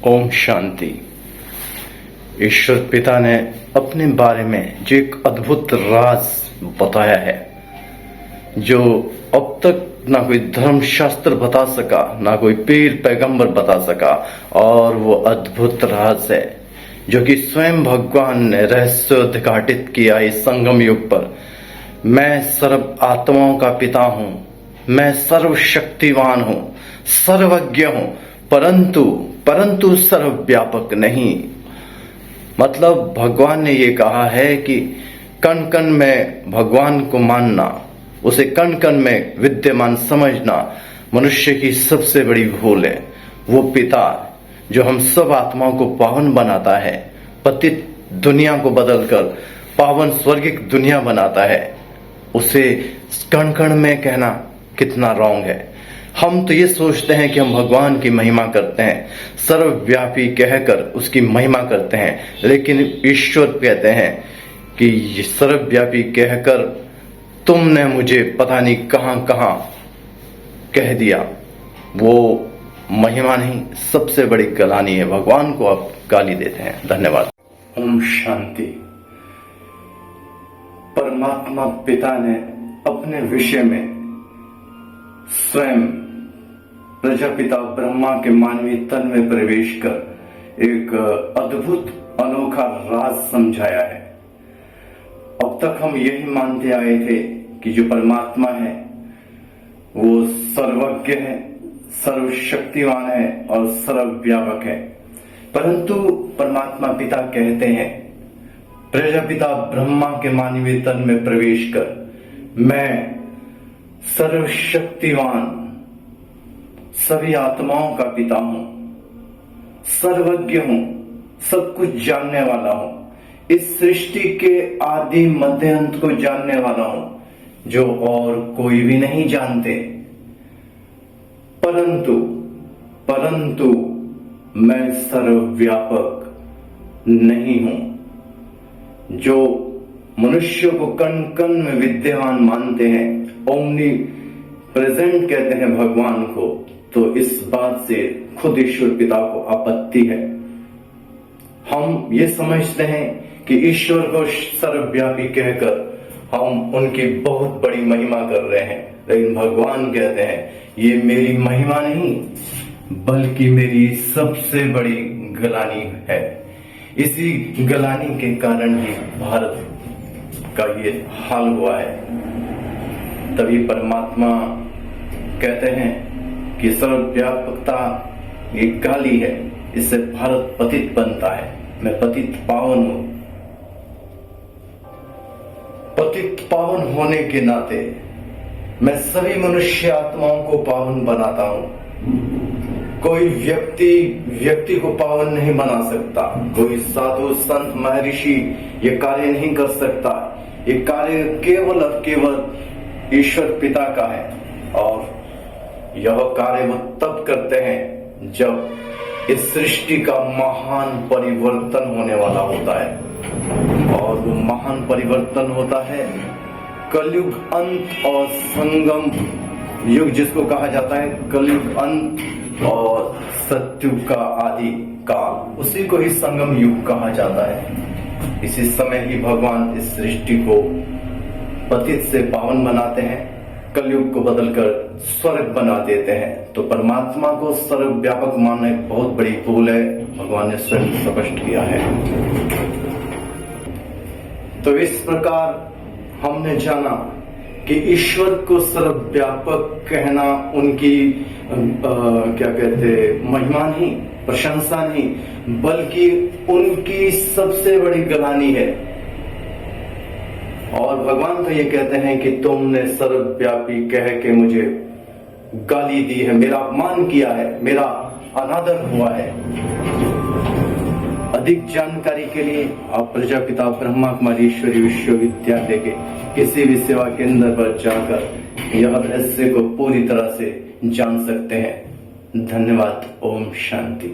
ओम शांति। ईश्वर पिता ने अपने बारे में जो एक अद्भुत राज बताया है, जो अब तक ना कोई धर्मशास्त्र बता सका, ना कोई पीर पैगंबर बता सका, और वो अद्भुत राज है जो कि स्वयं भगवान ने रहस्योद्घाटित किया इस संगम युग पर। मैं सर्व आत्माओं का पिता हूं, मैं सर्वशक्तिवान हूं, सर्वज्ञ हूं, परंतु सर्वव्यापक नहीं। मतलब भगवान ने ये कहा है कि कण कण में भगवान को मानना, उसे कण कण में विद्यमान समझना मनुष्य की सबसे बड़ी भूल है। वो पिता जो हम सब आत्माओं को पावन बनाता है, पतित दुनिया को बदलकर पावन स्वर्गिक दुनिया बनाता है, उसे कण कण में कहना कितना रॉन्ग है। हम तो ये सोचते हैं कि हम भगवान की महिमा करते हैं, सर्वव्यापी कहकर उसकी महिमा करते हैं, लेकिन ईश्वर कहते हैं कि सर्वव्यापी कहकर तुमने मुझे पता नहीं कहां कहां कह दिया। वो महिमा नहीं, सबसे बड़ी गलानी है। भगवान को आप गाली देते हैं। धन्यवाद। ओम शांति। परमात्मा पिता ने अपने विषय में स्वयं प्रजापिता ब्रह्मा के मानवीय तन में प्रवेश कर एक अद्भुत अनोखा राज समझाया है। अब तक हम यही मानते आए थे कि जो परमात्मा है वो सर्वज्ञ है, सर्वशक्तिवान है और सर्वव्यापक है, परंतु परमात्मा पिता कहते हैं प्रजापिता ब्रह्मा के मानवीय तन में प्रवेश कर मैं सर्वशक्तिवान सभी आत्माओं का पिता हूं, सर्वज्ञ हूं, सब कुछ जानने वाला हूं, इस सृष्टि के आदि मध्य अंत को जानने वाला हूं, जो और कोई भी नहीं जानते। परंतु मैं सर्वव्यापक नहीं हूं। जो मनुष्य को कण कण में विद्यमान मानते हैं, ओमनी प्रेजेंट कहते हैं भगवान को, तो इस बात से खुद ईश्वर पिता को आपत्ति है। हम ये समझते हैं कि ईश्वर को सर्वव्यापी कहकर हम उनकी बहुत बड़ी महिमा कर रहे हैं, लेकिन भगवान कहते हैं ये मेरी महिमा नहीं, बल्कि मेरी सबसे बड़ी गलानी है। इसी गलानी के कारण ही भारत का ये हाल हुआ है। तभी परमात्मा कहते हैं कि सर्वव्यापकता ये गाली है, इससे भारत पतित बनता है। मैं पतित पावन हूं। पतित पावन होने के नाते मैं सभी मनुष्य आत्माओं को पावन बनाता हूं। कोई व्यक्ति को पावन नहीं बना सकता, कोई साधु संत महर्षि ये कार्य नहीं कर सकता। ये कार्य केवल और केवल ईश्वर पिता का है, और यह कार्य वो तब करते हैं जब इस सृष्टि का महान परिवर्तन होने वाला होता है। और वो महान परिवर्तन होता है कलयुग अंत और संगम युग, जिसको कहा जाता है कलयुग अंत और सत्युग का आदि काल, उसी को ही संगम युग कहा जाता है। इसी समय ही भगवान इस सृष्टि को पतित से पावन बनाते हैं, कलयुग को बदलकर स्वर्ग बना देते हैं। तो परमात्मा को सर्वव्यापक मानना एक बहुत बड़ी भूल है, भगवान ने स्वयं स्पष्ट किया है। तो इस प्रकार हमने जाना कि ईश्वर को सर्वव्यापक कहना उनकी क्या कहते महिमा नहीं, प्रशंसा नहीं, बल्कि उनकी सबसे बड़ी गलानी है। और भगवान तो ये कहते हैं कि तुमने सर्वव्यापी कह के मुझे गाली दी है, मेरा अपमान किया है, मेरा अनादर हुआ है। अधिक जानकारी के लिए आप प्रजापिता ब्रह्मा कुमारी ईश्वरी विश्वविद्यालय के किसी भी सेवा केंद्र पर जाकर यह रहस्य को पूरी तरह से जान सकते हैं। धन्यवाद। ओम शांति।